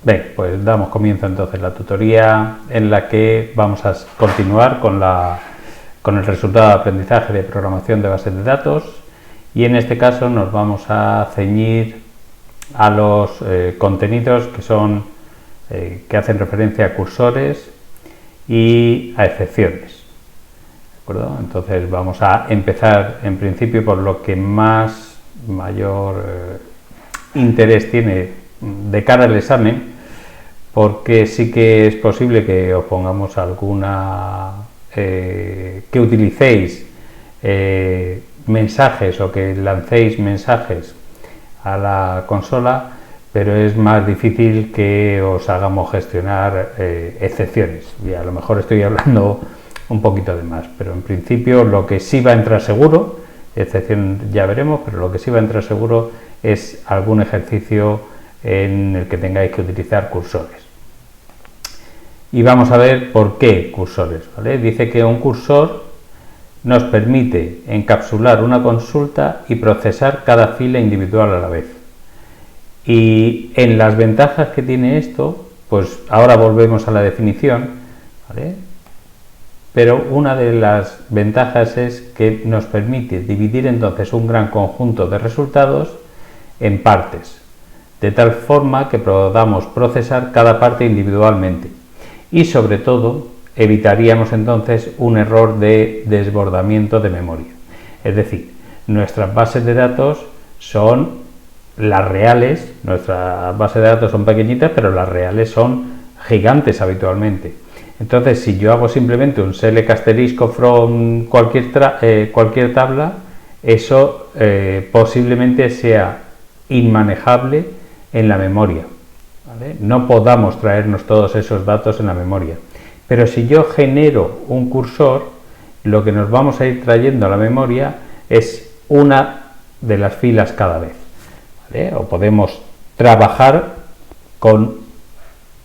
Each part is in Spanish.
Bien, pues damos comienzo entonces a la tutoría en la que vamos a continuar con el resultado de aprendizaje de programación de bases de datos, y en este caso nos vamos a ceñir a los contenidos que hacen referencia a cursores y a excepciones. ¿De acuerdo? Entonces vamos a empezar en principio por lo que mayor interés tiene de cara al examen, porque sí que es posible que os pongamos que utilicéis mensajes o que lancéis mensajes a la consola, pero es más difícil que os hagamos gestionar excepciones, y a lo mejor estoy hablando un poquito de más, pero en principio lo que sí va a entrar seguro, excepción ya veremos, pero lo que sí va a entrar seguro es algún ejercicio en el que tengáis que utilizar cursores. Y vamos a ver por qué cursores, ¿vale? Dice que un cursor nos permite encapsular una consulta y procesar cada fila individual a la vez. Y en las ventajas que tiene esto, pues ahora volvemos a la definición, ¿vale? Pero una de las ventajas es que nos permite dividir entonces un gran conjunto de resultados en partes, de tal forma que podamos procesar cada parte individualmente, y sobre todo evitaríamos entonces un error de desbordamiento de memoria. Es decir, nuestras bases de datos son las reales, nuestras bases de datos son pequeñitas, pero las reales son gigantes habitualmente. Entonces, si yo hago simplemente un select asterisco from cualquier tabla, eso posiblemente sea inmanejable en la memoria, ¿vale? No podamos traernos todos esos datos en la memoria. Pero si yo genero un cursor, lo que nos vamos a ir trayendo a la memoria es una de las filas cada vez, ¿vale? O podemos trabajar con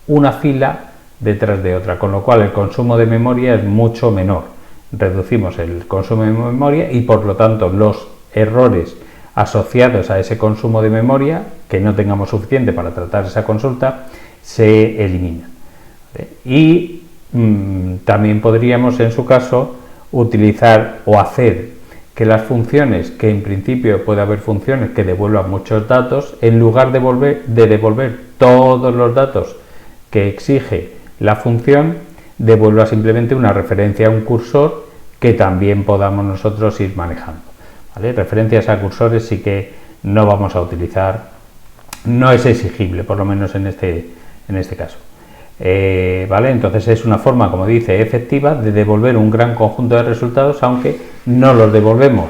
una fila detrás de otra, con lo cual el consumo de memoria es mucho menor. Reducimos el consumo de memoria y por lo tanto los errores asociados a ese consumo de memoria, que no tengamos suficiente para tratar esa consulta, se eliminan. Y también podríamos, en su caso, utilizar o hacer que las funciones, que en principio puede haber funciones que devuelvan muchos datos, en lugar de devolver todos los datos que exige la función, devuelva simplemente una referencia a un cursor que también podamos nosotros ir manejando, ¿vale? Referencias a cursores sí que no vamos a utilizar, no es exigible, por lo menos en este caso. ¿Vale? Entonces es una forma, como dice, efectiva de devolver un gran conjunto de resultados, aunque no los devolvemos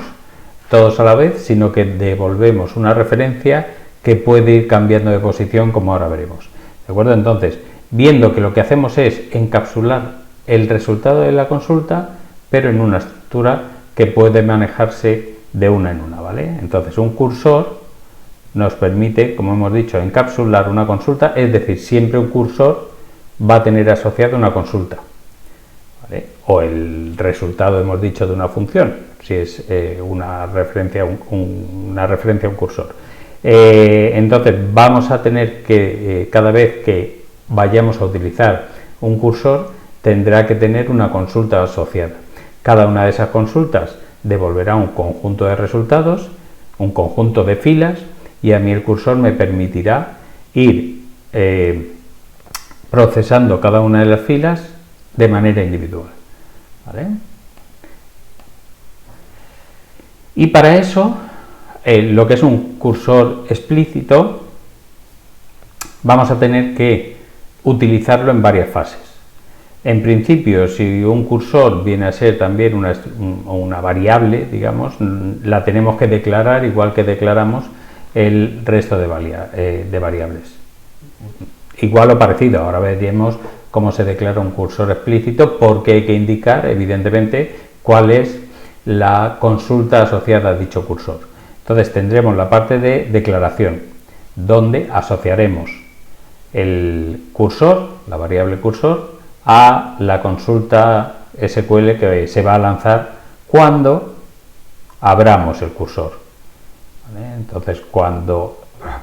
todos a la vez, sino que devolvemos una referencia que puede ir cambiando de posición, como ahora veremos. ¿De acuerdo? Entonces, viendo que lo que hacemos es encapsular el resultado de la consulta, pero en una estructura que puede manejarse de una en una, ¿vale? Entonces, un cursor nos permite, como hemos dicho, encapsular una consulta, es decir, siempre un cursor va a tener asociado una consulta, ¿vale? O el resultado, hemos dicho, de una función, si es una referencia a un cursor. Entonces vamos a tener que, cada vez que vayamos a utilizar un cursor, tendrá que tener una consulta asociada. Cada una de esas consultas devolverá un conjunto de resultados, un conjunto de filas, y a mí el cursor me permitirá ir procesando cada una de las filas de manera individual, ¿vale? Y para eso, lo que es un cursor explícito, vamos a tener que utilizarlo en varias fases. En principio, si un cursor viene a ser también una variable, digamos, la tenemos que declarar igual que declaramos el resto de variables. Igual o parecido, ahora veremos cómo se declara un cursor explícito, porque hay que indicar, evidentemente, cuál es la consulta asociada a dicho cursor. Entonces tendremos la parte de declaración, donde asociaremos el cursor, la variable cursor, a la consulta SQL que se va a lanzar cuando abramos el cursor, ¿vale? Entonces,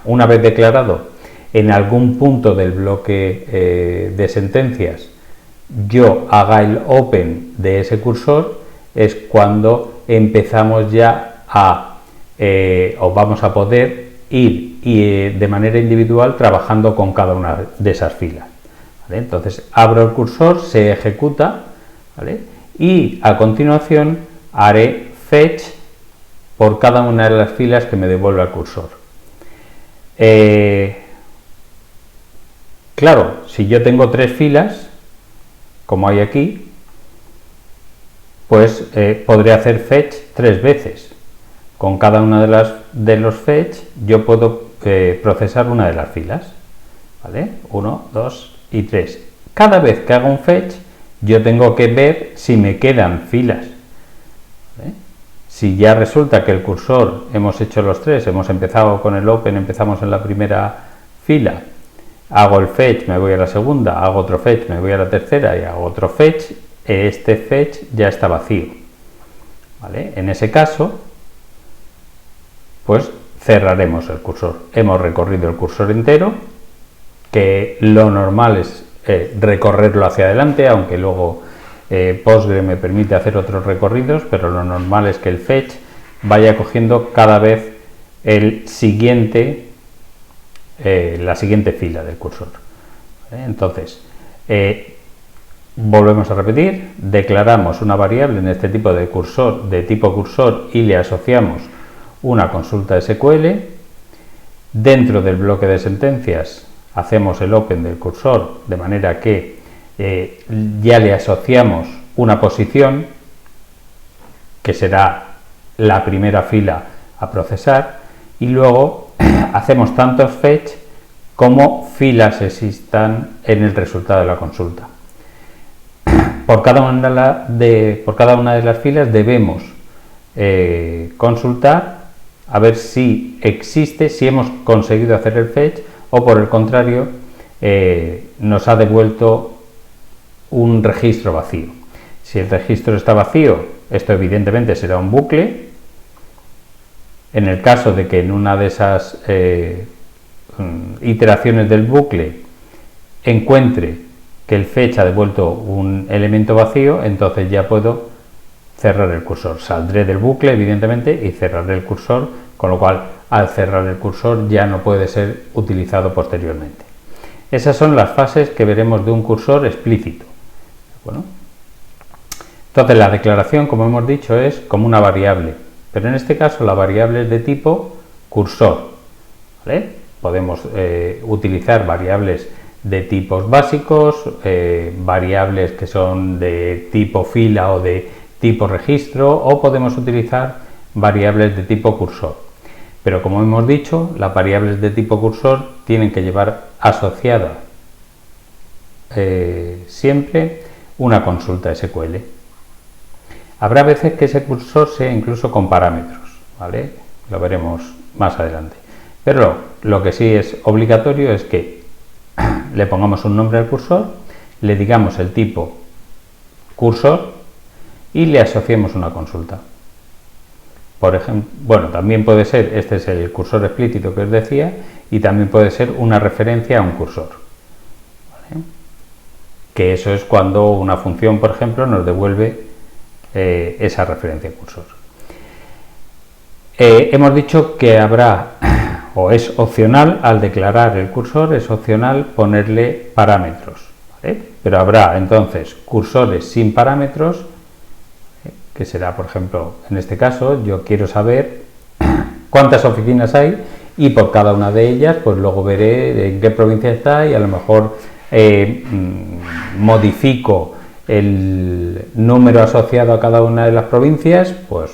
una vez declarado en algún punto del bloque de sentencias yo haga el open de ese cursor, es cuando empezamos ya o vamos a poder ir de manera individual trabajando con cada una de esas filas, ¿vale? Entonces abro el cursor, se ejecuta, ¿vale? Y a continuación haré fetch por cada una de las filas que me devuelva el cursor. Claro, si yo tengo 3 filas, como hay aquí, pues podré hacer fetch 3 veces. Con cada una de los fetch yo puedo procesar una de las filas, ¿vale? 1, 2 y 3. Cada vez que haga un fetch yo tengo que ver si me quedan filas, ¿vale? Si ya resulta que el cursor, hemos hecho los 3, hemos empezado con el open, empezamos en la primera fila, hago el fetch, me voy a la segunda, hago otro fetch, me voy a la tercera y hago otro fetch, este fetch ya está vacío, ¿vale? En ese caso, pues cerraremos el cursor. Hemos recorrido el cursor entero, que lo normal es recorrerlo hacia adelante, aunque luego Postgre me permite hacer otros recorridos, pero lo normal es que el fetch vaya cogiendo cada vez la siguiente fila del cursor. Entonces, volvemos a repetir, declaramos una variable en este tipo de cursor, de tipo cursor, y le asociamos una consulta SQL. Dentro del bloque de sentencias hacemos el open del cursor, de manera que ya le asociamos una posición, que será la primera fila a procesar, y luego hacemos tantos fetch como filas existan en el resultado de la consulta. Por cada una de las filas debemos consultar a ver si existe, si hemos conseguido hacer el fetch, o por el contrario nos ha devuelto un registro vacío. Si el registro está vacío, esto evidentemente será un bucle. En el caso de que en una de esas iteraciones del bucle encuentre que el fetch ha devuelto un elemento vacío, entonces ya puedo cerrar el cursor. Saldré del bucle, evidentemente, y cerraré el cursor, con lo cual al cerrar el cursor ya no puede ser utilizado posteriormente. Esas son las fases que veremos de un cursor explícito. Bueno, entonces la declaración, como hemos dicho, es como una variable, pero en este caso la variable es de tipo cursor, ¿vale? Podemos utilizar variables de tipos básicos, variables que son de tipo fila o de tipo registro, o podemos utilizar variables de tipo cursor. Pero como hemos dicho, las variables de tipo cursor tienen que llevar asociada siempre una consulta SQL. Habrá veces que ese cursor sea incluso con parámetros, ¿vale? Lo veremos más adelante. Pero lo que sí es obligatorio es que le pongamos un nombre al cursor, le digamos el tipo cursor y le asociemos una consulta. Por ejemplo, bueno, también puede ser, este es el cursor explícito que os decía, y también puede ser una referencia a un cursor, ¿vale? Que eso es cuando una función, por ejemplo, nos devuelve esa referencia a cursor. Hemos dicho que habrá, o es opcional, al declarar el cursor, es opcional ponerle parámetros, ¿vale? Pero habrá entonces cursores sin parámetros, que será, por ejemplo, en este caso, yo quiero saber cuántas oficinas hay, y por cada una de ellas, pues luego veré en qué provincia está, y a lo mejor modifico el número asociado a cada una de las provincias, pues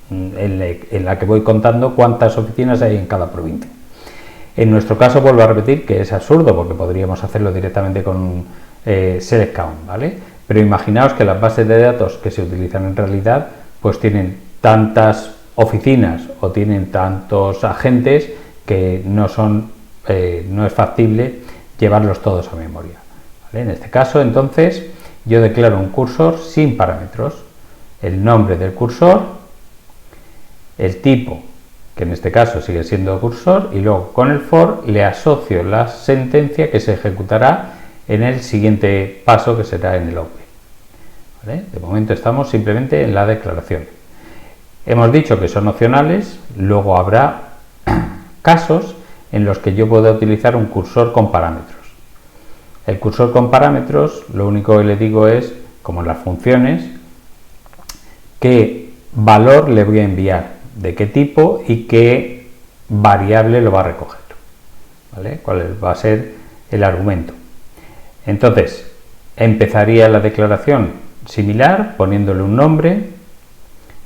en la que voy contando cuántas oficinas hay en cada provincia. En nuestro caso, vuelvo a repetir que es absurdo, porque podríamos hacerlo directamente con select count, ¿vale? Pero imaginaos que las bases de datos que se utilizan en realidad pues tienen tantas oficinas o tienen tantos agentes que no es factible llevarlos todos a memoria, ¿vale? En este caso, entonces, yo declaro un cursor sin parámetros, el nombre del cursor, el tipo que en este caso sigue siendo cursor, y luego con el for le asocio la sentencia que se ejecutará en el siguiente paso, que será en el open. ¿Vale? De momento estamos simplemente en la declaración. Hemos dicho que son opcionales, luego habrá casos en los que yo puedo utilizar un cursor con parámetros. El cursor con parámetros, lo único que le digo es, como en las funciones, qué valor le voy a enviar, de qué tipo y qué variable lo va a recoger, ¿vale? Cuál va a ser el argumento. Entonces, empezaría la declaración similar, poniéndole un nombre,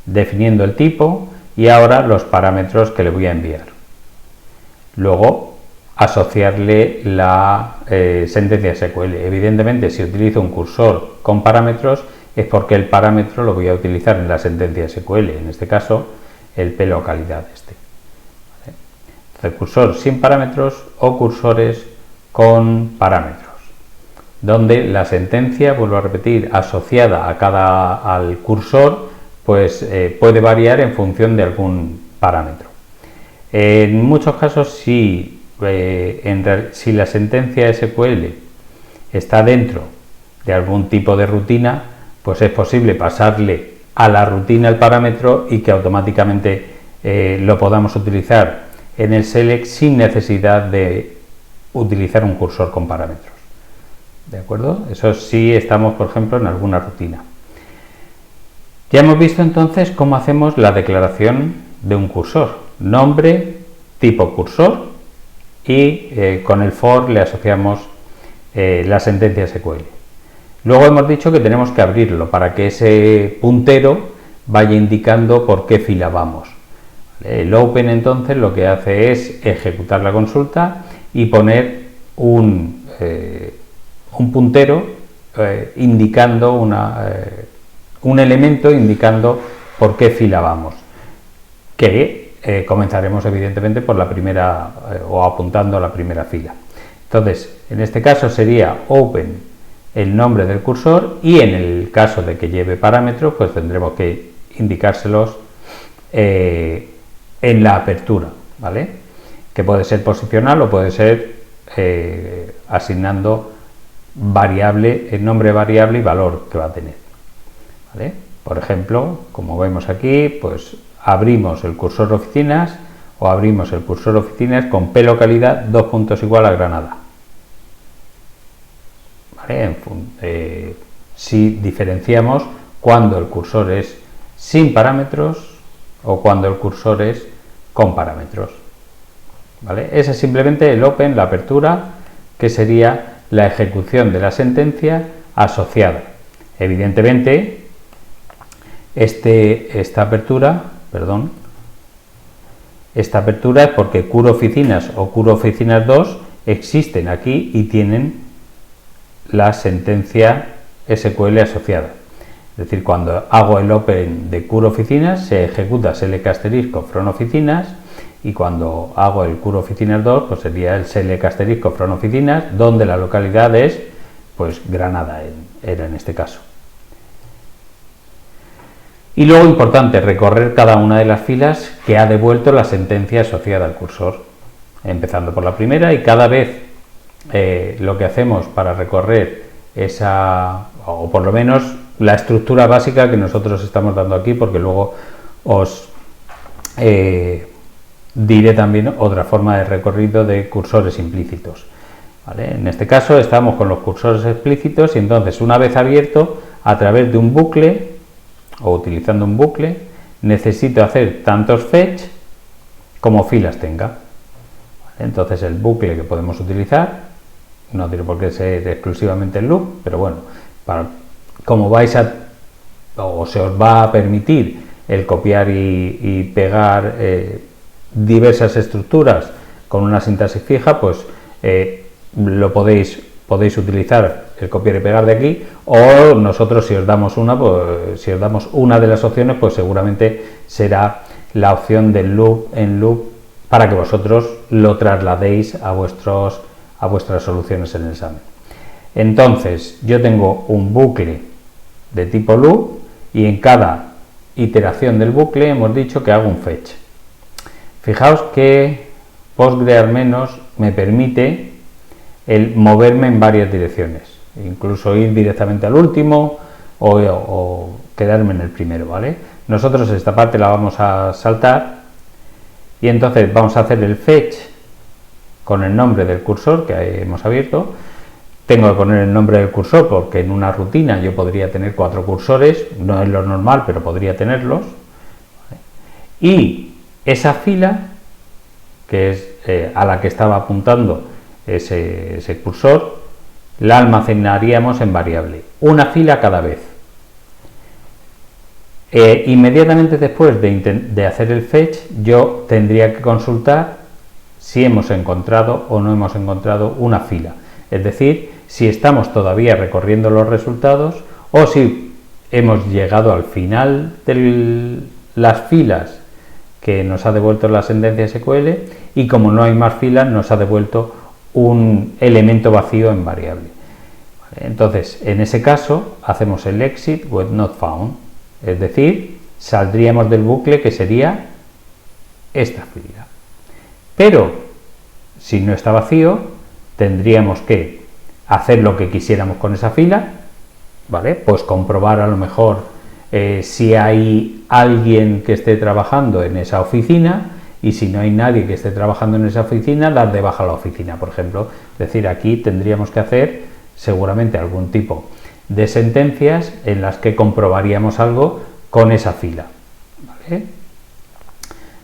definiendo el tipo y ahora los parámetros que le voy a enviar. Luego, asociarle la sentencia SQL. Evidentemente, si utilizo un cursor con parámetros, es porque el parámetro lo voy a utilizar en la sentencia SQL, en este caso, el p-localidad este. ¿Vale? Entonces, cursor sin parámetros o cursores con parámetros, donde la sentencia, vuelvo a repetir, asociada al cursor, pues puede variar en función de algún parámetro. En muchos casos, si la sentencia SQL está dentro de algún tipo de rutina, pues es posible pasarle a la rutina el parámetro y que automáticamente lo podamos utilizar en el select sin necesidad de utilizar un cursor con parámetros. ¿De acuerdo? Eso sí, estamos, por ejemplo, en alguna rutina. Ya hemos visto entonces cómo hacemos la declaración de un cursor. Nombre, tipo cursor y con el for le asociamos la sentencia SQL. Luego hemos dicho que tenemos que abrirlo para que ese puntero vaya indicando por qué fila vamos. El open entonces lo que hace es ejecutar la consulta y poner un puntero indicando un elemento indicando por qué fila vamos, que comenzaremos evidentemente por la primera o apuntando a la primera fila. Entonces, en este caso sería open el nombre del cursor y en el caso de que lleve parámetros, pues tendremos que indicárselos en la apertura, ¿vale? Que puede ser posicional o puede ser asignando variable, el nombre variable y valor que va a tener, ¿vale? Por ejemplo, como vemos aquí, pues abrimos el cursor oficinas o abrimos el cursor oficinas con p-localidad 2 puntos igual a Granada. ¿Vale? Si diferenciamos cuando el cursor es sin parámetros o cuando el cursor es con parámetros. ¿Vale? Ese es simplemente el open, la apertura, que sería la ejecución de la sentencia asociada. Evidentemente, esta apertura es porque CUR Oficinas o CUR Oficinas 2 existen aquí y tienen la sentencia SQL asociada. Es decir, cuando hago el open de CUR Oficinas se ejecuta select asterisco from oficinas y cuando hago el CUR Oficinas 2 pues sería el select asterisco from oficinas, donde la localidad es pues Granada, era en este caso. Y luego, importante, recorrer cada una de las filas que ha devuelto la sentencia asociada al cursor, empezando por la primera, y cada vez lo que hacemos para recorrer esa, o por lo menos la estructura básica que nosotros estamos dando aquí, porque luego os diré también otra forma de recorrido de cursores implícitos. ¿Vale? En este caso estamos con los cursores explícitos y entonces, una vez abierto, a través de un bucle o utilizando un bucle, necesito hacer tantos fetch como filas tenga. ¿Vale? Entonces, el bucle que podemos utilizar, no tiene por qué ser exclusivamente el loop, pero bueno, como vais a, o se os va a permitir el copiar y pegar diversas estructuras con una sintaxis fija, pues lo podéis utilizar el copiar y pegar de aquí, o nosotros si os damos una, pues si os damos una de las opciones, pues seguramente será la opción del loop en loop para que vosotros lo trasladéis a vuestras soluciones en el examen. Entonces, yo tengo un bucle de tipo loop y en cada iteración del bucle hemos dicho que hago un fetch. Fijaos que Postgre al menos me permite el moverme en varias direcciones, incluso ir directamente al último o quedarme en el primero, ¿vale? Nosotros esta parte la vamos a saltar y entonces vamos a hacer el fetch con el nombre del cursor que hemos abierto. Tengo que poner el nombre del cursor porque en una rutina yo podría tener 4 cursores, no es lo normal, pero podría tenerlos. Y esa fila, que es a la que estaba apuntando ese cursor, la almacenaríamos en variable, una fila cada vez. Inmediatamente después de hacer el fetch, yo tendría que consultar si hemos encontrado o no hemos encontrado una fila, es decir, si estamos todavía recorriendo los resultados o si hemos llegado al final de las filas que nos ha devuelto la sentencia SQL y como no hay más filas nos ha devuelto un elemento vacío en variable. Entonces, en ese caso hacemos el exit with not found, es decir, saldríamos del bucle que sería esta fila. Pero si no está vacío, tendríamos que hacer lo que quisiéramos con esa fila, ¿vale? Pues comprobar a lo mejor si hay alguien que esté trabajando en esa oficina, y si no hay nadie que esté trabajando en esa oficina, dar de baja la oficina, por ejemplo. Es decir, aquí tendríamos que hacer seguramente algún tipo de sentencias en las que comprobaríamos algo con esa fila, ¿vale?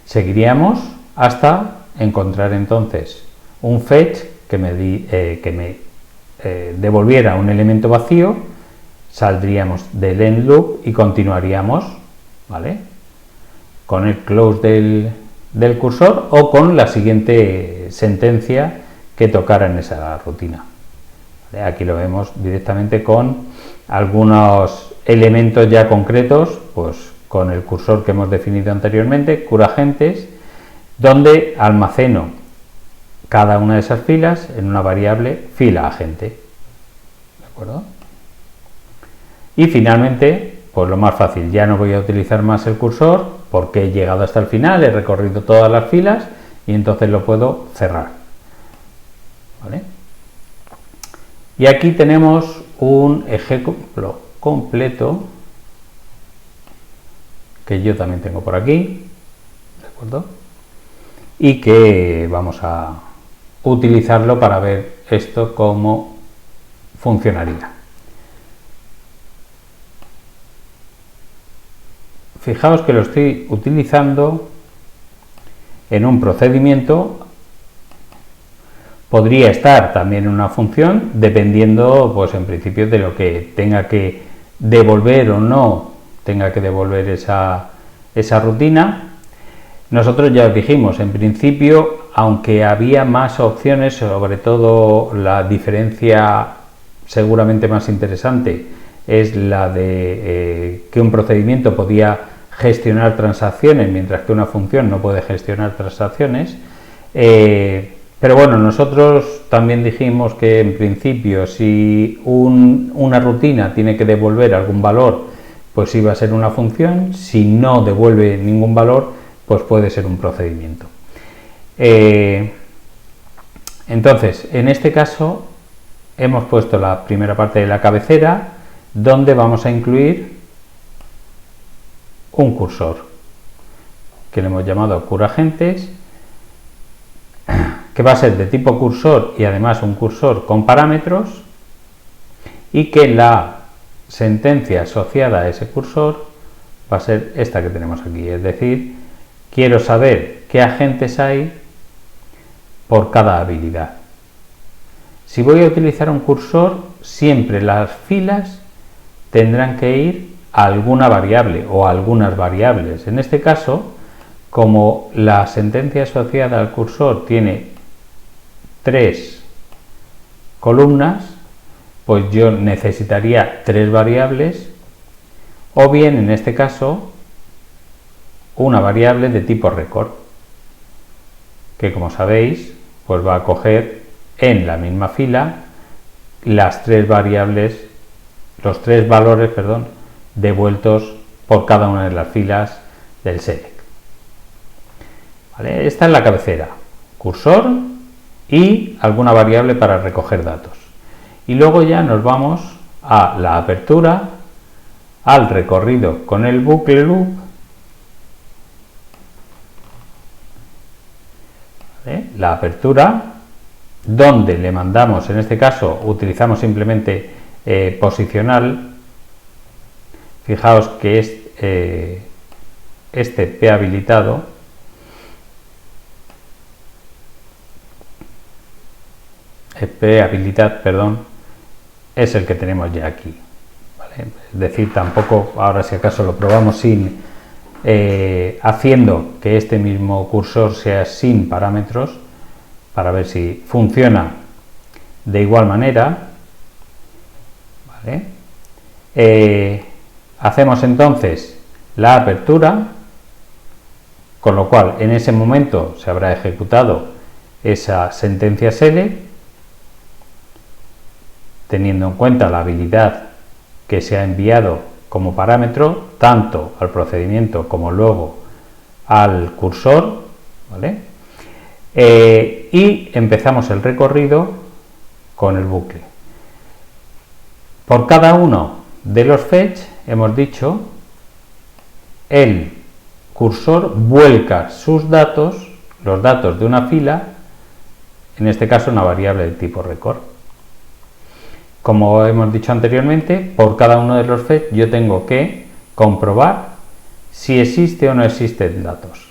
Seguiríamos hasta encontrar entonces un fetch que me devolviera un elemento vacío, saldríamos del end loop y continuaríamos, ¿vale?, con el close del cursor o con la siguiente sentencia que tocara en esa rutina. ¿Vale? Aquí lo vemos directamente con algunos elementos ya concretos, pues con el cursor que hemos definido anteriormente, curagentes, donde almaceno cada una de esas filas en una variable fila agente. ¿De acuerdo? Y finalmente, pues lo más fácil, ya no voy a utilizar más el cursor porque he llegado hasta el final, he recorrido todas las filas y entonces lo puedo cerrar. ¿Vale? Y aquí tenemos un ejemplo completo que yo también tengo por aquí, ¿de acuerdo? Y que vamos a utilizarlo para ver esto cómo funcionaría. Fijaos que lo estoy utilizando en un procedimiento, podría estar también en una función, dependiendo, pues en principio, de lo que tenga que devolver o no tenga que devolver esa rutina. Nosotros ya os dijimos, en principio, aunque había más opciones, sobre todo la diferencia seguramente más interesante es la de que un procedimiento podía gestionar transacciones, mientras que una función no puede gestionar transacciones. Pero bueno, nosotros también dijimos que en principio si una rutina tiene que devolver algún valor, pues iba a ser una función. Si no devuelve ningún valor, pues puede ser un procedimiento. Entonces, en este caso hemos puesto la primera parte de la cabecera, donde vamos a incluir un cursor que le hemos llamado curagentes, que va a ser de tipo cursor y además un cursor con parámetros, y que la sentencia asociada a ese cursor va a ser esta que tenemos aquí, es decir, quiero saber qué agentes hay por cada habilidad. Si voy a utilizar un cursor, siempre las filas tendrán que ir a alguna variable o a algunas variables. En este caso, como la sentencia asociada al cursor tiene 3 columnas, pues yo necesitaría 3 variables, o bien en este caso una variable de tipo record, que como sabéis, pues va a coger en la misma fila las 3 variables, los 3 valores, devueltos por cada una de las filas del select. ¿vale? Esta es la cabecera, cursor y alguna variable para recoger datos. Y luego ya nos vamos a la apertura, al recorrido con el bucle loop, ¿vale? La apertura, donde le mandamos, en este caso utilizamos simplemente posicional. Fijaos que es este P habilitado habilidad, perdón, es el que tenemos ya aquí, ¿vale? Es decir, tampoco, ahora si acaso lo probamos sin haciendo que este mismo cursor sea sin parámetros, para ver si funciona de igual manera, ¿vale? Hacemos entonces la apertura, con lo cual en ese momento se habrá ejecutado esa sentencia SELECT, teniendo en cuenta la habilidad que se ha enviado como parámetro tanto al procedimiento como luego al cursor, ¿vale? Y empezamos el recorrido con el bucle. Por cada uno de los fetch, hemos dicho, el cursor vuelca sus datos, los datos de una fila, en este caso una variable de tipo record. Como hemos dicho anteriormente, por cada uno de los fetch yo tengo que comprobar si existe o no existen datos.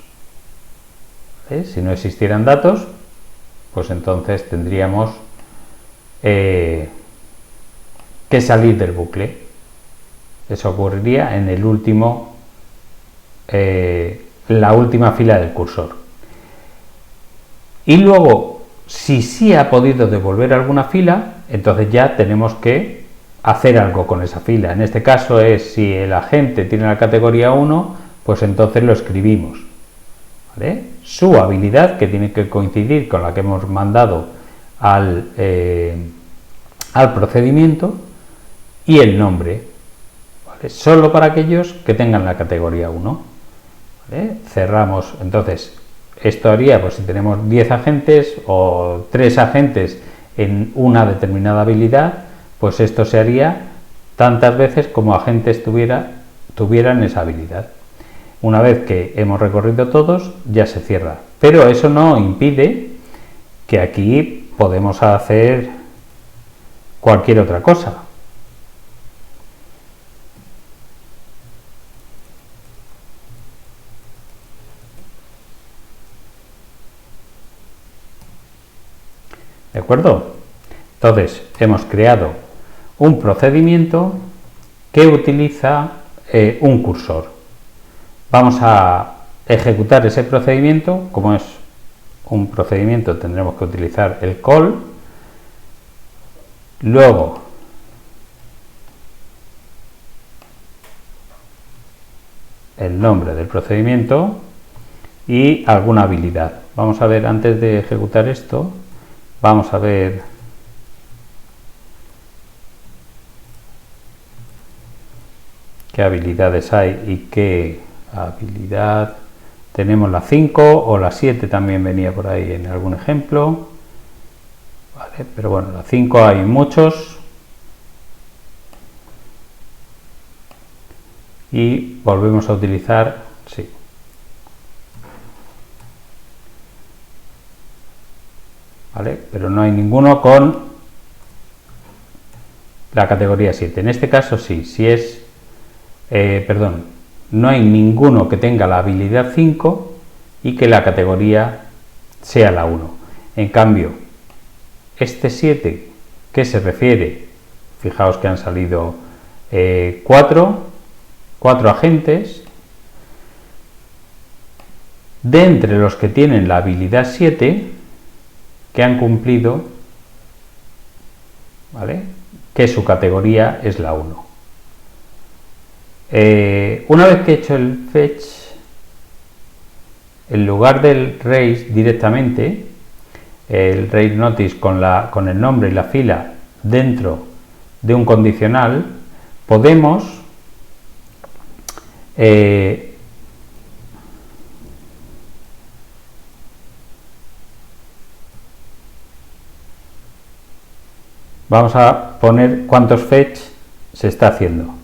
¿Vale? Si no existieran datos, pues entonces tendríamos que salir del bucle. Eso ocurriría en el último, la última fila del cursor. Y luego, si sí ha podido devolver alguna fila, entonces ya tenemos que hacer algo con esa fila. En este caso es si el agente tiene la categoría 1, pues entonces lo escribimos, ¿vale? Su habilidad, que tiene que coincidir con la que hemos mandado al procedimiento, y el nombre, ¿vale? Solo para aquellos que tengan la categoría 1, ¿vale? Cerramos. Entonces esto haría, pues si tenemos 10 agentes o 3 agentes en una determinada habilidad, pues esto se haría tantas veces como agentes tuvieran esa habilidad. Una vez que hemos recorrido todos, ya se cierra. Pero eso no impide que aquí podemos hacer cualquier otra cosa. ¿De acuerdo? Entonces, hemos creado un procedimiento que utiliza un cursor. Vamos a ejecutar ese procedimiento. Como es un procedimiento, tendremos que utilizar el call. Luego, el nombre del procedimiento y alguna habilidad. Vamos a ver, antes de ejecutar esto, vamos a ver qué habilidades hay y qué habilidad. Tenemos la 5 o la 7, también venía por ahí en algún ejemplo, ¿vale? Pero bueno, la 5 hay muchos. Y volvemos a utilizar, sí. ¿Vale? Pero no hay ninguno con la categoría 7. En este caso sí, si es, no hay ninguno que tenga la habilidad 5 y que la categoría sea la 1. En cambio, este 7, que se refiere, fijaos que han salido 4 agentes, de entre los que tienen la habilidad 7, que han cumplido, ¿vale?, que su categoría es la 1. Una vez que he hecho el fetch, en lugar del raise directamente, el raise notice con el nombre y la fila dentro de un condicional, podemos vamos a poner cuántos fetch se está haciendo.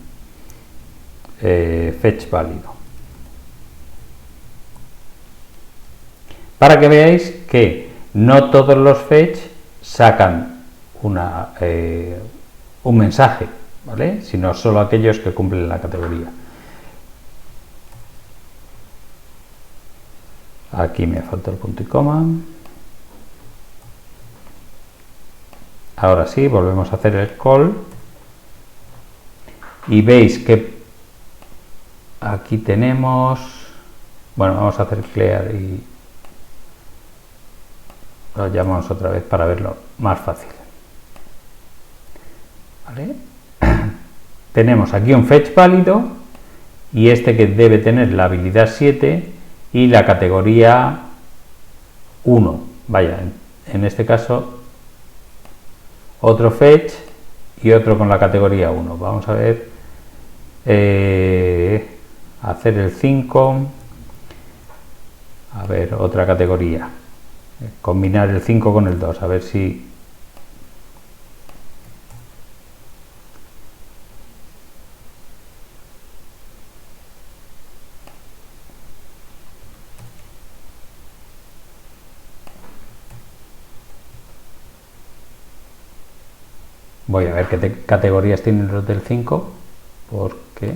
Fetch válido. Para que veáis que no todos los fetch sacan un mensaje, ¿vale? Sino solo aquellos que cumplen la categoría. Aquí me falta el punto y coma. Ahora sí, volvemos a hacer el call y veis que aquí tenemos, bueno, vamos a hacer clear y lo llamamos otra vez para verlo más fácil. ¿Vale? Tenemos aquí un fetch válido y este que debe tener la habilidad 7 y la categoría 1. Vaya, en este caso otro fetch y otro con la categoría 1. Vamos a ver, hacer el 5, a ver, otra categoría, combinar el 5 con el 2, a ver si voy a ver qué categorías tienen los del 5, porque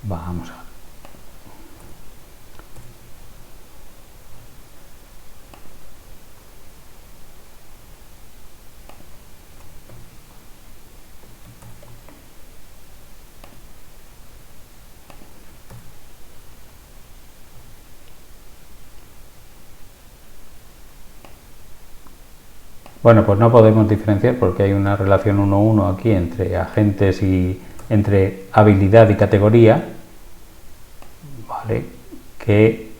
vamos a bueno, pues no podemos diferenciar porque hay una relación 1-1 aquí entre agentes y entre habilidad y categoría, ¿vale? Que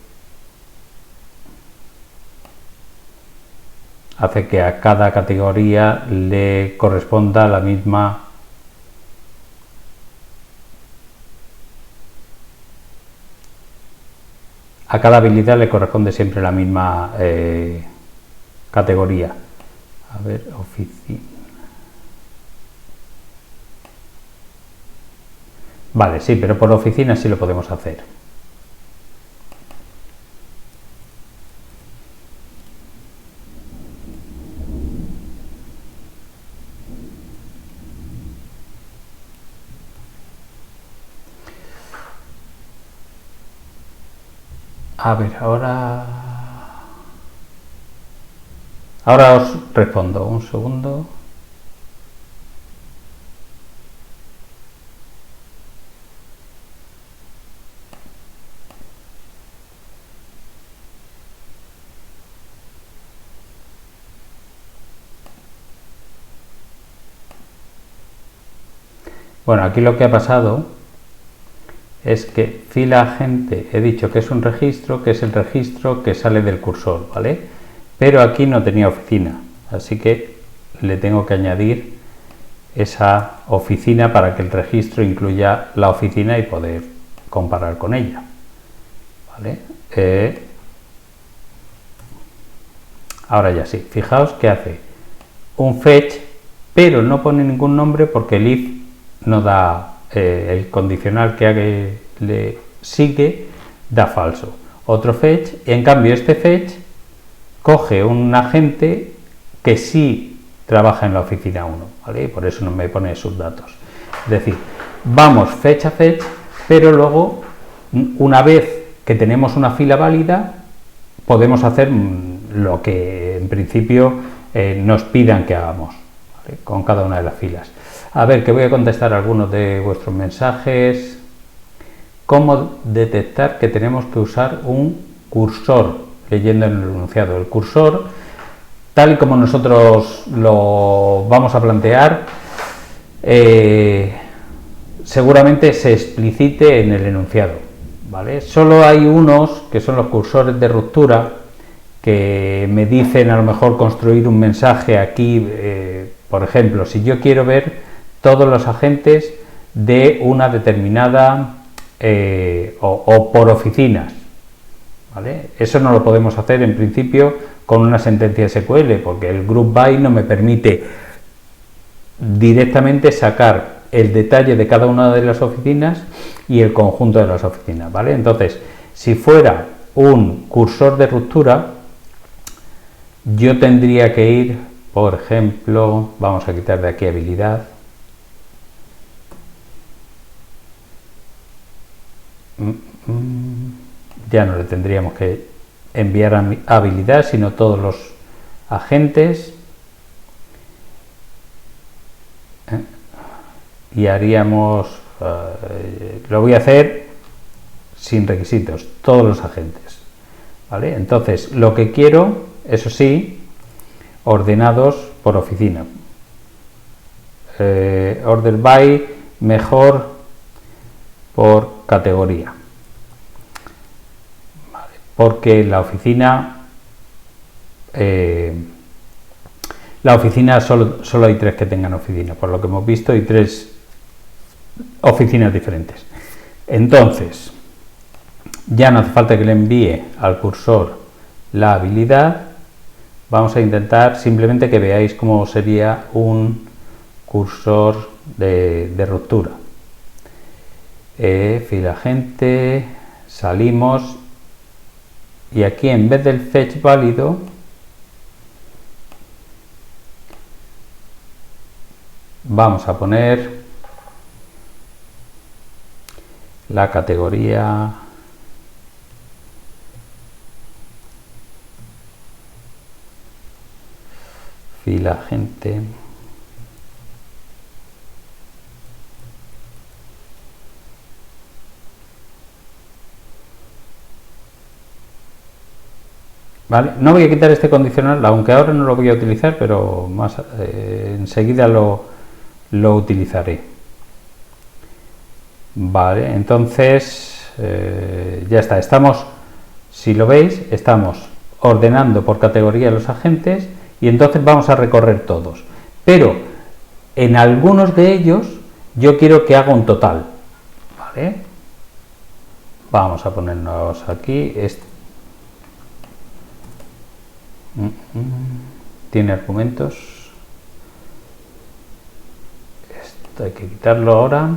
hace que a cada categoría le corresponda la misma a cada habilidad le corresponde siempre la misma categoría. A ver, oficina. Vale, sí, pero por oficina sí lo podemos hacer. A ver, ahora os respondo, un segundo. Bueno, aquí lo que ha pasado es que fila agente he dicho que es un registro, que es el registro que sale del cursor, ¿vale? Pero aquí no tenía oficina, así que le tengo que añadir esa oficina para que el registro incluya la oficina y poder comparar con ella, ¿vale? Ahora ya sí, fijaos que hace un fetch, pero no pone ningún nombre porque el if no da, el condicional que le sigue da falso. Otro fetch, y en cambio este fetch coge un agente que sí trabaja en la oficina 1, ¿vale? Y por eso no me pone sus datos. Es decir, vamos fetch a fetch, pero luego, una vez que tenemos una fila válida, podemos hacer lo que en principio nos pidan que hagamos, ¿vale? Con cada una de las filas. A ver, que voy a contestar algunos de vuestros mensajes. ¿Cómo detectar que tenemos que usar un cursor? Leyendo en el enunciado. El cursor, tal y como nosotros lo vamos a plantear, seguramente se explicite en el enunciado, ¿vale? Solo hay unos que son los cursores de ruptura, que me dicen a lo mejor construir un mensaje aquí, por ejemplo, si yo quiero ver todos los agentes de una determinada o por oficinas, ¿vale? Eso no lo podemos hacer en principio con una sentencia SQL, porque el group by no me permite directamente sacar el detalle de cada una de las oficinas y el conjunto de las oficinas, ¿vale? Entonces, si fuera un cursor de ruptura, yo tendría que ir, por ejemplo, vamos a quitar de aquí habilidad, ya no le tendríamos que enviar a habilidad, sino todos los agentes, y haríamos, lo voy a hacer sin requisitos, todos los agentes, ¿vale? Entonces, lo que quiero, eso sí, ordenados por oficina. Order by, mejor por categoría, ¿vale? Porque la oficina solo hay 3 que tengan oficina, por lo que hemos visto, hay 3 oficinas diferentes. Entonces, ya no hace falta que le envíe al cursor la habilidad. Vamos a intentar simplemente que veáis cómo sería un cursor de ruptura. Fila agente, salimos, y aquí en vez del fetch válido vamos a poner la categoría fila agente, ¿vale? No voy a quitar este condicional, aunque ahora no lo voy a utilizar, pero más enseguida lo utilizaré. Vale, entonces ya está. Estamos, si lo veis, estamos ordenando por categoría los agentes y entonces vamos a recorrer todos. Pero en algunos de ellos yo quiero que haga un total. Vale, vamos a ponernos aquí. Tiene argumentos. Esto hay que quitarlo ahora.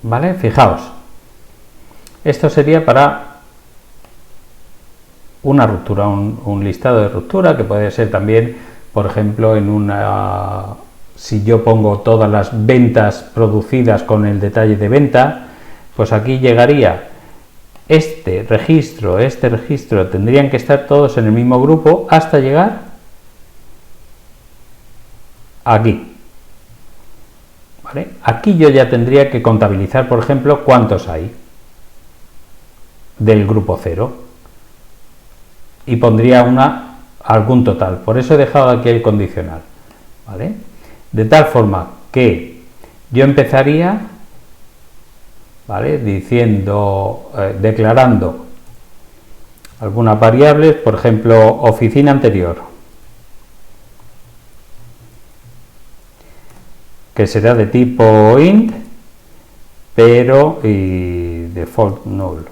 Vale, fijaos. Esto sería para una ruptura, un listado de ruptura, que puede ser también, por ejemplo, en una... Si yo pongo todas las ventas producidas con el detalle de venta, pues aquí llegaría este registro, tendrían que estar todos en el mismo grupo hasta llegar aquí. ¿Vale? Aquí yo ya tendría que contabilizar, por ejemplo, cuántos hay del grupo 0 y pondría algún total. Por eso he dejado aquí el condicional, ¿vale? De tal forma que yo empezaría, ¿vale?, diciendo, declarando algunas variables, por ejemplo, oficina anterior, que será de tipo int, pero y default null.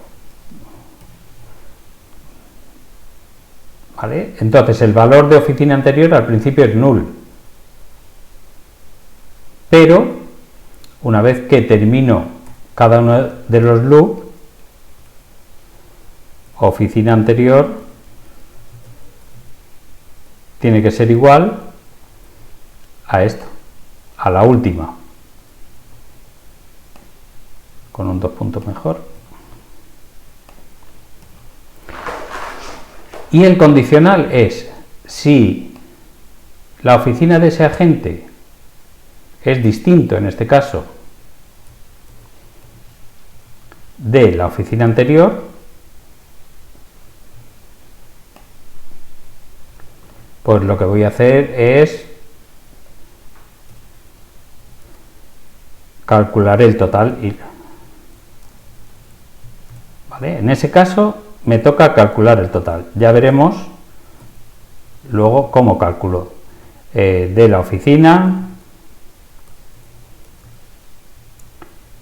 ¿Vale? Entonces el valor de oficina anterior al principio es null, pero una vez que termino cada uno de los loops, oficina anterior tiene que ser igual a esto, a la última, con un 2 puntos mejor. Y el condicional es si la oficina de ese agente es distinto, en este caso, de la oficina anterior, pues lo que voy a hacer es calcularé el total y, ¿vale? En ese caso me toca calcular el total. Ya veremos luego cómo calculo de la oficina,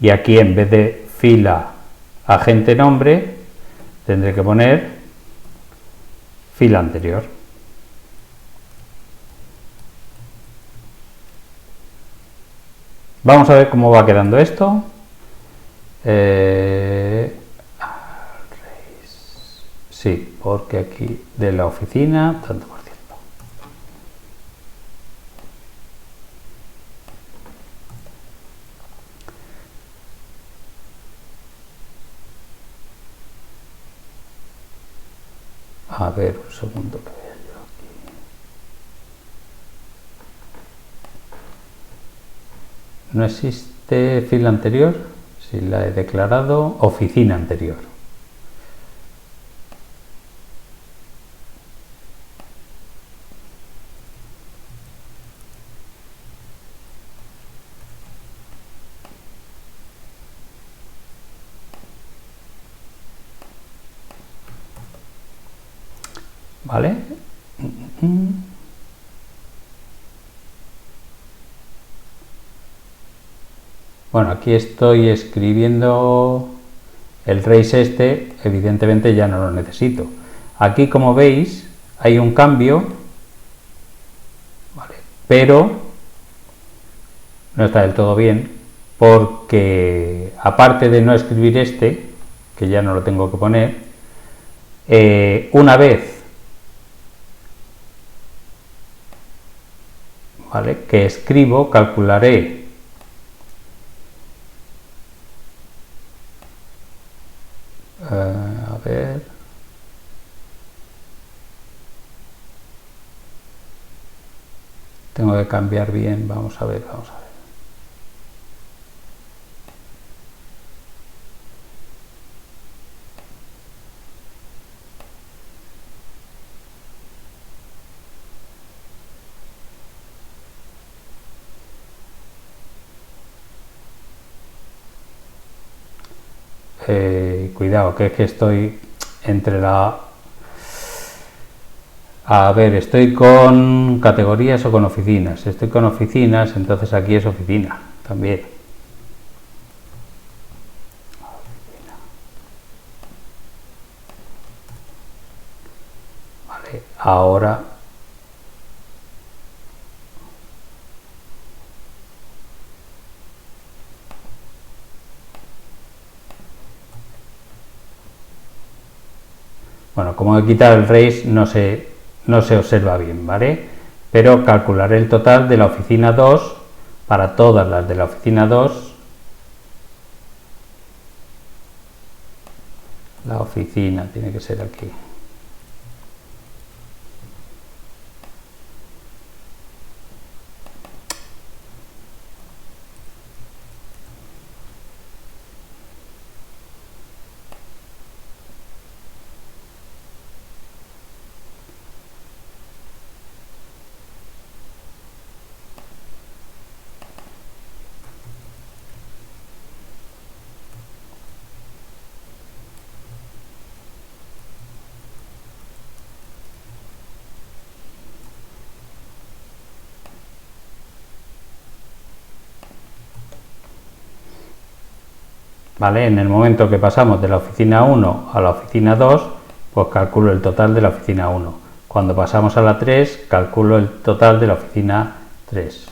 y aquí en vez de fila agente nombre tendré que poner fila anterior. Vamos a ver cómo va quedando esto. Sí, porque aquí de la oficina, tanto por ciento. A ver, un segundo que vea yo aquí. No existe fila anterior, si la he declarado, oficina anterior. ¿Vale? Bueno, aquí estoy escribiendo el race este, evidentemente ya no lo necesito. Aquí, como veis, hay un cambio, ¿vale? Pero no está del todo bien, porque aparte de no escribir este, que ya no lo tengo que poner, una vez, ¿vale?, que escribo, calcularé a ver, tengo que cambiar bien, vamos a ver. Cuidado, que es que estoy entre la... A ver, ¿estoy con categorías o con oficinas? Estoy con oficinas, entonces aquí es oficina también. Vale, ahora... Bueno, como he quitado el race no se observa bien, ¿vale? Pero calcularé el total de la oficina 2 para todas las de la oficina 2. La oficina tiene que ser aquí. ¿Vale? En el momento que pasamos de la oficina 1 a la oficina 2, pues calculo el total de la oficina 1. Cuando pasamos a la 3, calculo el total de la oficina 3. Lo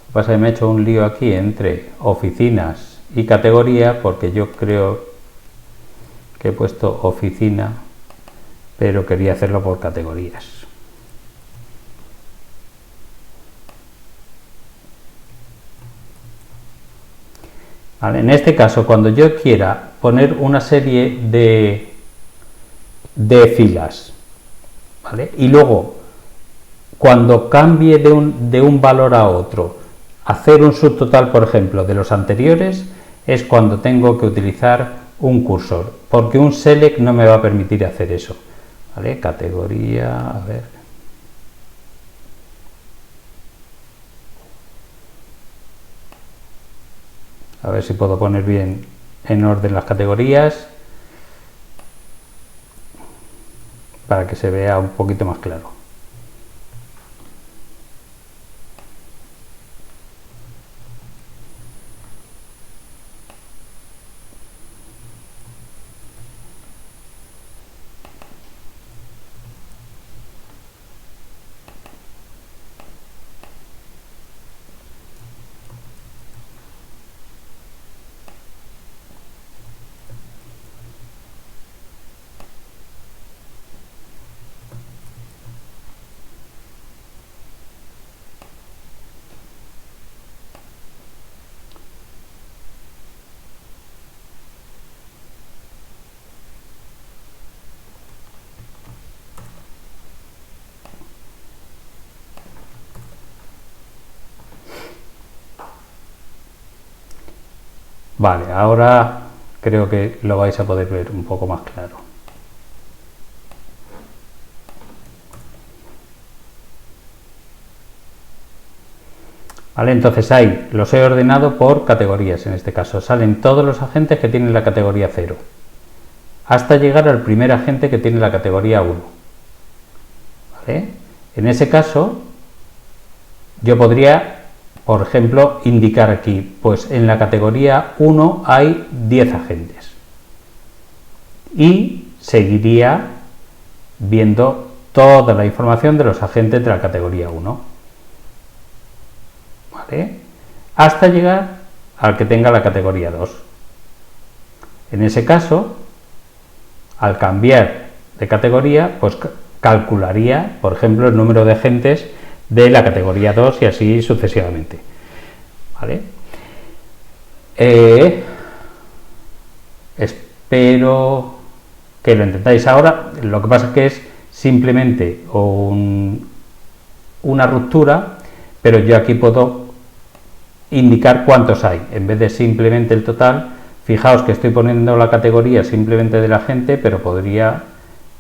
que pasa es que me he hecho un lío aquí entre oficinas y categoría, porque yo creo que he puesto oficina, pero quería hacerlo por categorías. ¿Vale? En este caso, cuando yo quiera poner una serie de filas, ¿vale?, y luego cuando cambie de un valor a otro, hacer un subtotal, por ejemplo, de los anteriores, es cuando tengo que utilizar un cursor, porque un select no me va a permitir hacer eso. ¿Vale? Categoría, a ver. A ver si puedo poner bien en orden las categorías para que se vea un poquito más claro. Vale, ahora creo que lo vais a poder ver un poco más claro. Vale, entonces los he ordenado por categorías, en este caso salen todos los agentes que tienen la categoría 0, hasta llegar al primer agente que tiene la categoría 1. ¿Vale? En ese caso, yo podría, por ejemplo, indicar aquí, pues en la categoría 1 hay 10 agentes. Y seguiría viendo toda la información de los agentes de la categoría 1. ¿Vale? Hasta llegar al que tenga la categoría 2. En ese caso, al cambiar de categoría, pues calcularía, por ejemplo, el número de agentes de la categoría 2 y así sucesivamente. ¿Vale? Espero que lo entendáis ahora. Lo que pasa es que es simplemente una ruptura, pero yo aquí puedo indicar cuántos hay, en vez de simplemente el total. Fijaos que estoy poniendo la categoría simplemente del agente, pero podría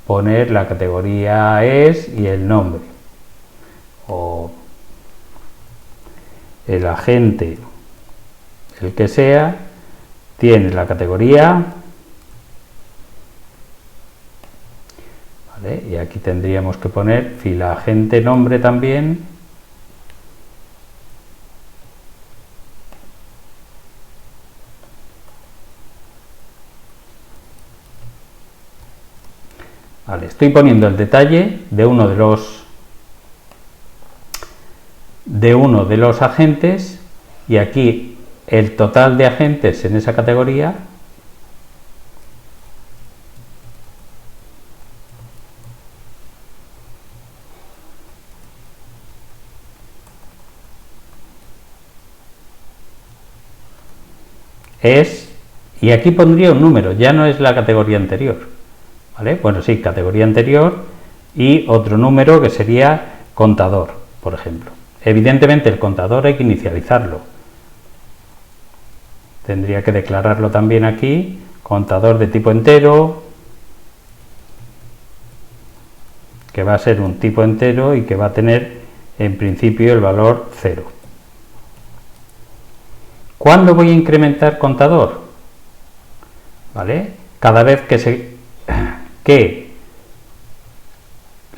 poner la categoría es y el nombre, o el agente, el que sea, tiene la categoría, ¿vale? Y aquí tendríamos que poner fila agente nombre también. Vale, estoy poniendo el detalle de uno de los agentes, y aquí el total de agentes en esa categoría es, y aquí pondría un número, ya no es la categoría anterior. ¿Vale? Bueno, sí, categoría anterior y otro número que sería contador, por ejemplo. Evidentemente el contador hay que inicializarlo. Tendría que declararlo también aquí, contador de tipo entero, que va a ser un tipo entero y que va a tener en principio el valor 0. ¿Cuándo voy a incrementar contador? ¿Vale? Cada vez que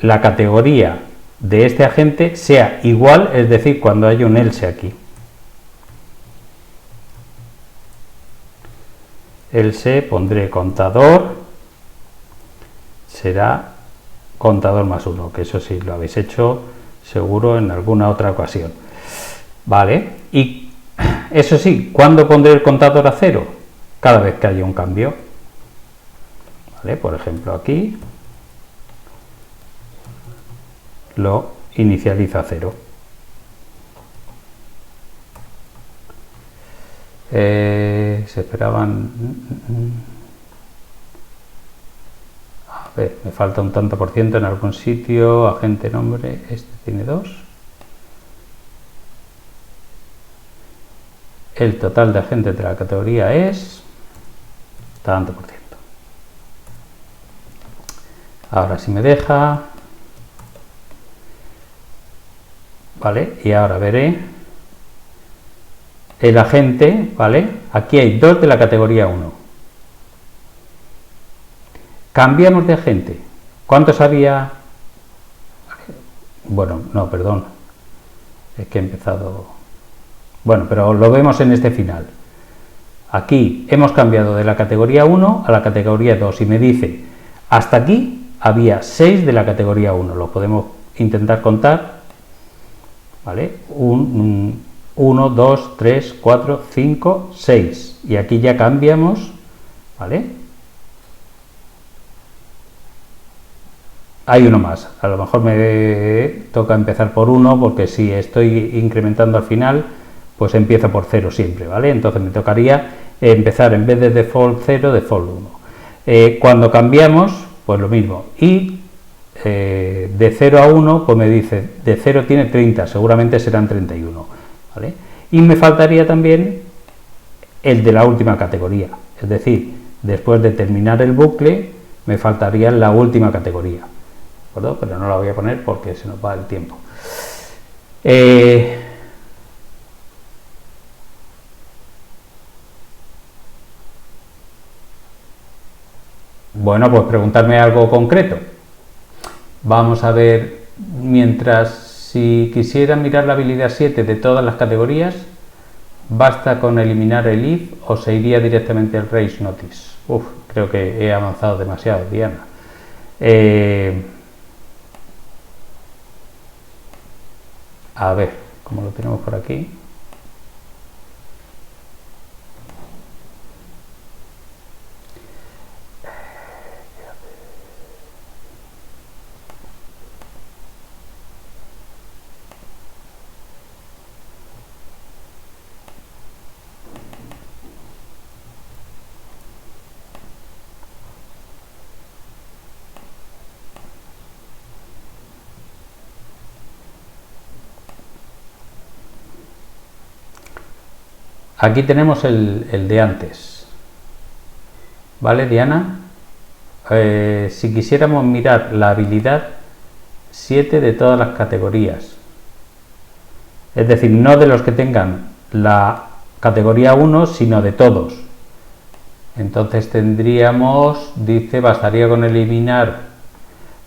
la categoría de este agente sea igual, es decir, cuando haya un else aquí. Else pondré contador, será contador más 1, que eso sí lo habéis hecho seguro en alguna otra ocasión. Vale, y eso sí, ¿cuándo pondré el contador a 0? Cada vez que haya un cambio. ¿Vale? Por ejemplo, aquí lo inicializa a 0. Se esperaban. A ver, me falta un tanto por ciento en algún sitio. Agente nombre, este tiene 2. El total de agentes de la categoría es tanto por ciento. Ahora sí me deja. Vale, y ahora veré el agente, ¿vale? Aquí hay 2 de la categoría 1. Cambiamos de agente. ¿Cuántos había? Bueno, no, perdón. Es que he empezado... Bueno, pero lo vemos en este final. Aquí hemos cambiado de la categoría 1 a la categoría 2 y me dice, hasta aquí había 6 de la categoría 1. Lo podemos intentar contar, ¿vale? 1, 2, 3, 4, 5, 6. Y aquí ya cambiamos, ¿vale? Hay uno más. A lo mejor me toca empezar por 1 porque si estoy incrementando al final, pues empiezo por 0 siempre, ¿vale? Entonces me tocaría empezar en vez de default 0, default 1. Cuando cambiamos, pues lo mismo. Y de 0 a 1, pues me dice, de 0 tiene 30, seguramente serán 31, ¿vale? Y me faltaría también el de la última categoría. Es decir, después de terminar el bucle, me faltaría la última categoría. ¿De acuerdo? Pero no la voy a poner porque se nos va el tiempo. Bueno, pues preguntarme algo concreto. Vamos a ver, mientras si quisiera mirar la habilidad 7 de todas las categorías, ¿basta con eliminar el if o se iría directamente al raise notice? Creo que he avanzado demasiado, Diana. A ver, ¿cómo lo tenemos por aquí? Aquí tenemos el de antes, ¿vale, Diana? Si quisiéramos mirar la habilidad 7 de todas las categorías, es decir, no de los que tengan la categoría 1, sino de todos. Entonces tendríamos, dice, bastaría con eliminar,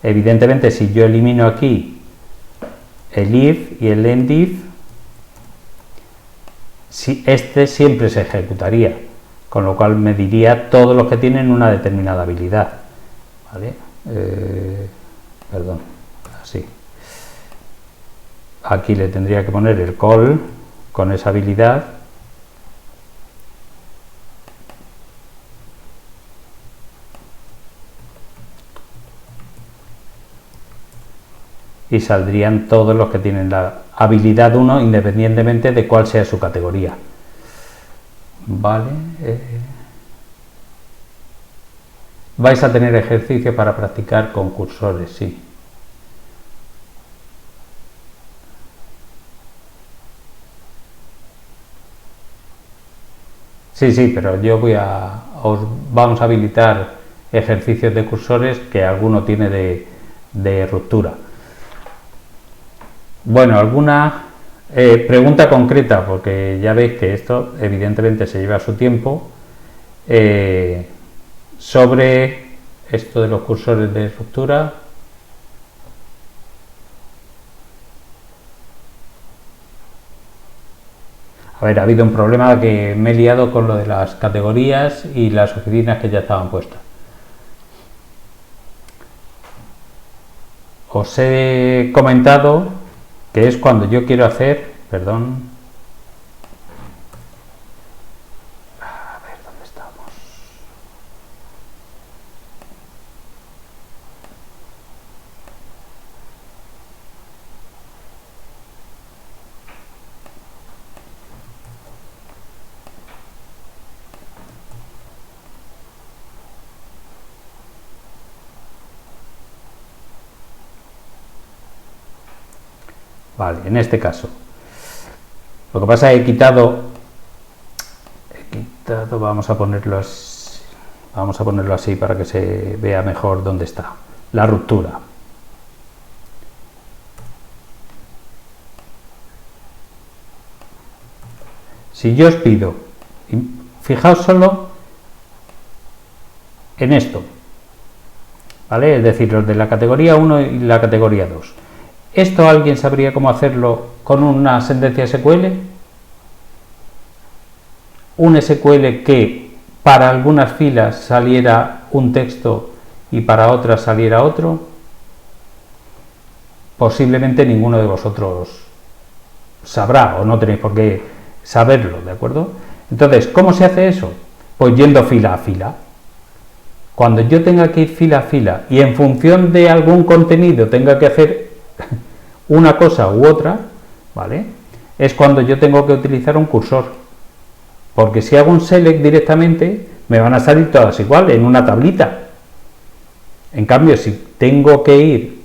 evidentemente si yo elimino aquí el if y el end if, si este siempre se ejecutaría, con lo cual me diría todos los que tienen una determinada habilidad, ¿vale? Perdón, así. Aquí le tendría que poner el call con esa habilidad. Y saldrían todos los que tienen la habilidad 1 independientemente de cuál sea su categoría. Vale. Vais a tener ejercicio para practicar con cursores, sí. Sí, pero yo vamos a habilitar ejercicios de cursores que alguno tiene de ruptura. Bueno, alguna pregunta concreta, porque ya veis que esto evidentemente se lleva su tiempo, sobre esto de los cursores de ruptura. A ver, ha habido un problema que me he liado con lo de las categorías y las oficinas que ya estaban puestas. Os he comentado que es cuando yo quiero hacer, perdón, a ver, ¿dónde estamos? Vale, en este caso, lo que pasa es que he quitado, vamos a ponerlo así para que se vea mejor dónde está la ruptura. Si yo os pido, fijaos solo en esto, ¿vale? Es decir, los de la categoría 1 y la categoría 2. ¿Esto alguien sabría cómo hacerlo con una sentencia SQL? Un SQL que para algunas filas saliera un texto y para otras saliera otro. Posiblemente ninguno de vosotros sabrá, o no tenéis por qué saberlo, ¿de acuerdo? Entonces, ¿cómo se hace eso? Pues yendo fila a fila. Cuando yo tenga que ir fila a fila y en función de algún contenido tenga que hacer una cosa u otra, ¿vale? Es cuando yo tengo que utilizar un cursor. Porque si hago un select directamente, me van a salir todas igual, en una tablita. En cambio, si tengo que ir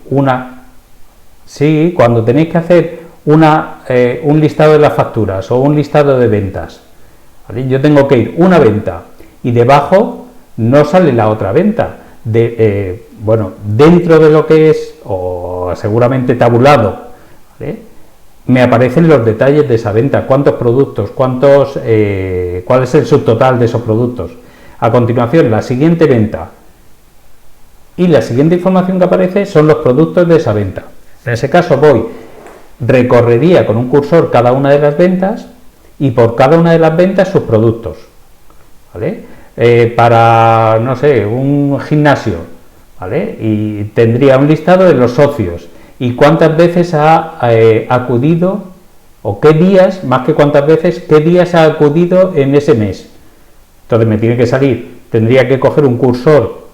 sí, cuando tenéis que hacer un listado de las facturas o un listado de ventas, ¿vale? Yo tengo que ir una venta y debajo no sale la otra venta. Bueno, dentro de lo que es, o seguramente tabulado, ¿vale? Me aparecen los detalles de esa venta, cuántos productos, cuál es el subtotal de esos productos. A continuación, la siguiente venta y la siguiente información que aparece son los productos de esa venta. En ese caso recorrería con un cursor cada una de las ventas y por cada una de las ventas sus productos, ¿vale? Para, no sé, un gimnasio, ¿vale? Y tendría un listado de los socios y cuántas veces ha acudido, o qué días, más que cuántas veces, qué días ha acudido en ese mes. Entonces me tiene que salir, tendría que coger un cursor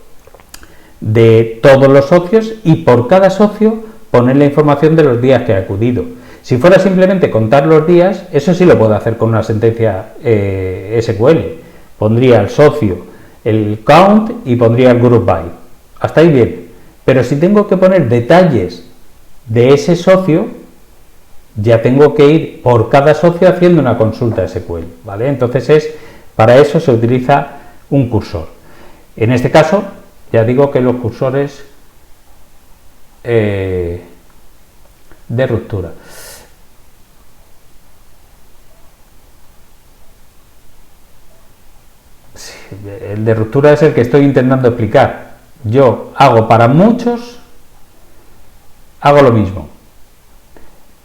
de todos los socios y por cada socio poner la información de los días que ha acudido. Si fuera simplemente contar los días, eso sí lo puedo hacer con una sentencia SQL. Pondría el socio, el count y pondría el group by. Hasta ahí bien. Pero si tengo que poner detalles de ese socio, ya tengo que ir por cada socio haciendo una consulta SQL, ¿vale? Entonces para eso se utiliza un cursor. En este caso, ya digo que los cursores de ruptura. Sí, el de ruptura es el que estoy intentando explicar. Yo hago para muchos, hago lo mismo.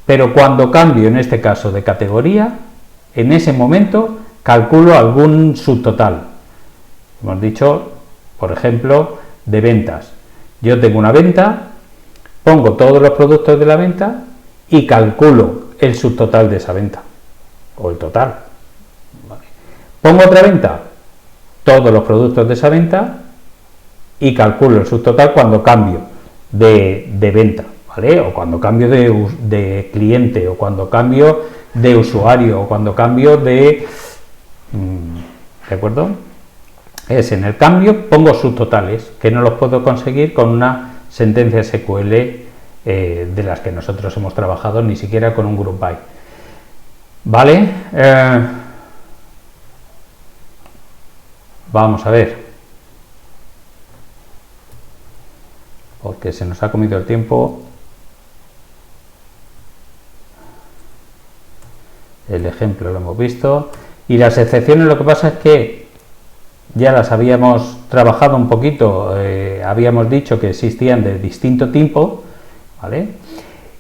Pero cuando cambio, en este caso, de categoría, en ese momento calculo algún subtotal. Hemos dicho, por ejemplo, de ventas. Yo tengo una venta, pongo todos los productos de la venta y calculo el subtotal de esa venta, o el total. Vale. Pongo otra venta, todos los productos de esa venta y calculo el subtotal cuando cambio de venta, ¿vale? O cuando cambio de cliente, o cuando cambio de usuario, o cuando cambio ¿de acuerdo? En el cambio pongo subtotales, que no los puedo conseguir con una sentencia SQL de las que nosotros hemos trabajado, ni siquiera con un group by. ¿Vale? Vamos a ver, porque se nos ha comido el tiempo. El ejemplo lo hemos visto. Y las excepciones, lo que pasa es que ya las habíamos trabajado un poquito, habíamos dicho que existían de distinto tipo, ¿vale?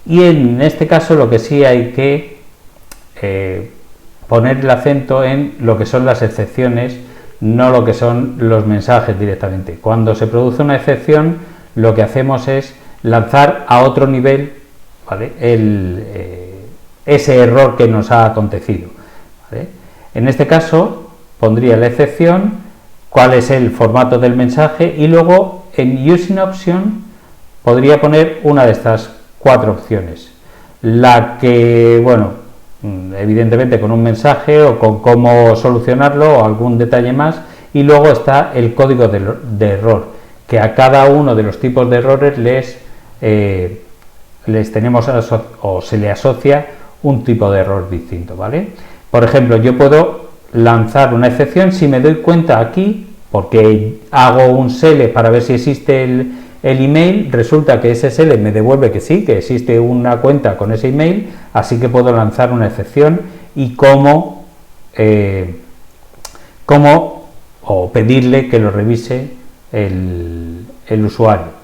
Y en este caso lo que sí hay que poner el acento en lo que son las excepciones, no lo que son los mensajes directamente. Cuando se produce una excepción, lo que hacemos es lanzar a otro nivel, ¿vale? Ese error que nos ha acontecido, ¿vale? En este caso pondría la excepción, cuál es el formato del mensaje y luego en Using Option podría poner una de estas 4 opciones. La que, bueno, evidentemente con un mensaje o con cómo solucionarlo o algún detalle más, y luego está el código de error, que a cada uno de los tipos de errores les tenemos o se le asocia un tipo de error distinto, ¿vale? Por ejemplo, yo puedo lanzar una excepción si me doy cuenta aquí, porque hago un select para ver si existe el email, resulta que ese select me devuelve que sí, que existe una cuenta con ese email, así que puedo lanzar una excepción y cómo o pedirle que lo revise el usuario.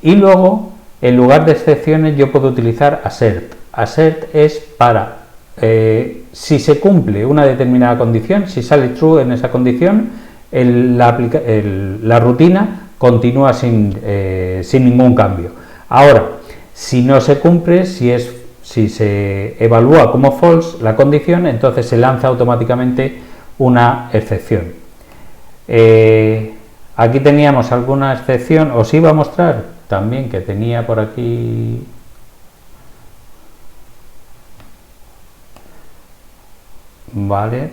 Y luego, en lugar de excepciones, yo puedo utilizar assert. Assert es para, si se cumple una determinada condición, si sale true en esa condición, la rutina continúa sin ningún cambio. Ahora, si no se cumple, si se evalúa como false la condición, entonces se lanza automáticamente una excepción. Aquí teníamos alguna excepción, os iba a mostrar también que tenía por aquí. Vale,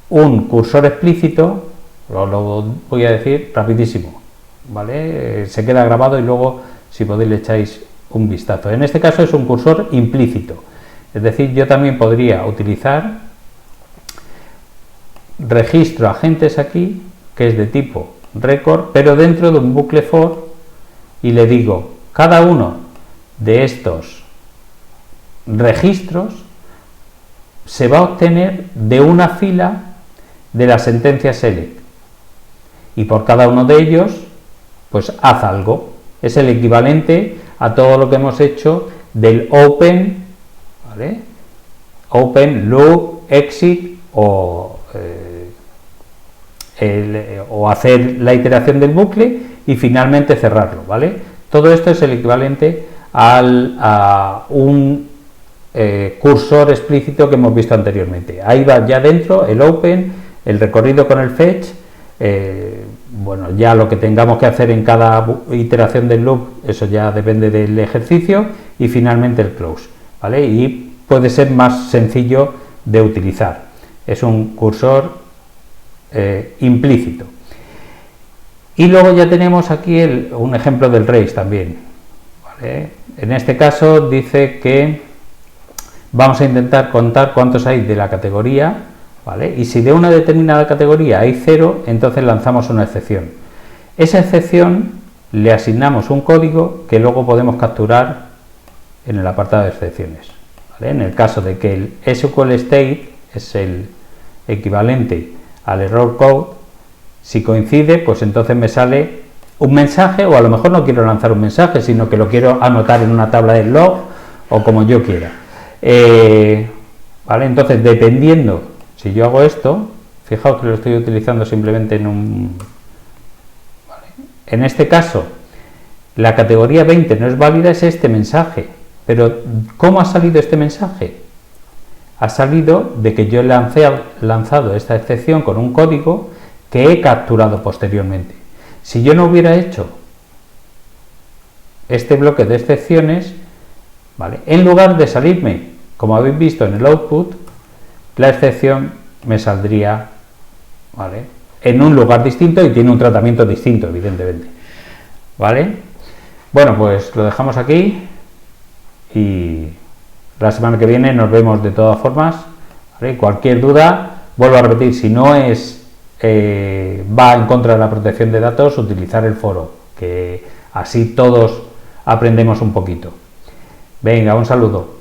un cursor explícito, lo voy a decir rapidísimo, ¿vale? Se queda grabado y luego, si podéis, le echáis un vistazo. En este caso es un cursor implícito, es decir, yo también podría utilizar registro agentes aquí, que es de tipo record, pero dentro de un bucle for, y le digo, cada uno de estos registros se va a obtener de una fila de la sentencia select, y por cada uno de ellos pues haz algo. Es el equivalente a todo lo que hemos hecho del open, ¿vale? Open, loop, exit o hacer la iteración del bucle y finalmente cerrarlo, ¿vale? Todo esto es el equivalente a un cursor explícito que hemos visto anteriormente. Ahí va ya dentro el open, el recorrido con el fetch, bueno, ya lo que tengamos que hacer en cada iteración del loop, eso ya depende del ejercicio, y finalmente el close, ¿vale? Y puede ser más sencillo de utilizar. Es un cursor implícito. Y luego ya tenemos aquí un ejemplo del race también, ¿vale? En este caso dice que vamos a intentar contar cuántos hay de la categoría, ¿vale? Y si de una determinada categoría hay 0, entonces lanzamos una excepción. Esa excepción le asignamos un código que luego podemos capturar en el apartado de excepciones, ¿vale? En el caso de que el SQL state es el equivalente al error code, si coincide, pues entonces me sale un mensaje, o a lo mejor no quiero lanzar un mensaje, sino que lo quiero anotar en una tabla del log o como yo quiera. ¿Vale? Entonces, dependiendo, si yo hago esto, fijaos que lo estoy utilizando simplemente en un... ¿vale? En este caso, la categoría 20 no es válida, es este mensaje. Pero, ¿cómo ha salido este mensaje? Ha salido de que yo he lanzado esta excepción con un código que he capturado posteriormente. Si yo no hubiera hecho este bloque de excepciones, ¿vale?, en lugar de salirme, como habéis visto en el output, la excepción me saldría, ¿vale?, en un lugar distinto y tiene un tratamiento distinto, evidentemente. ¿Vale? Bueno, pues lo dejamos aquí y la semana que viene nos vemos de todas formas, ¿vale? Cualquier duda, vuelvo a repetir, si no va en contra de la protección de datos, utilizar el foro, que así todos aprendemos un poquito. Venga, un saludo.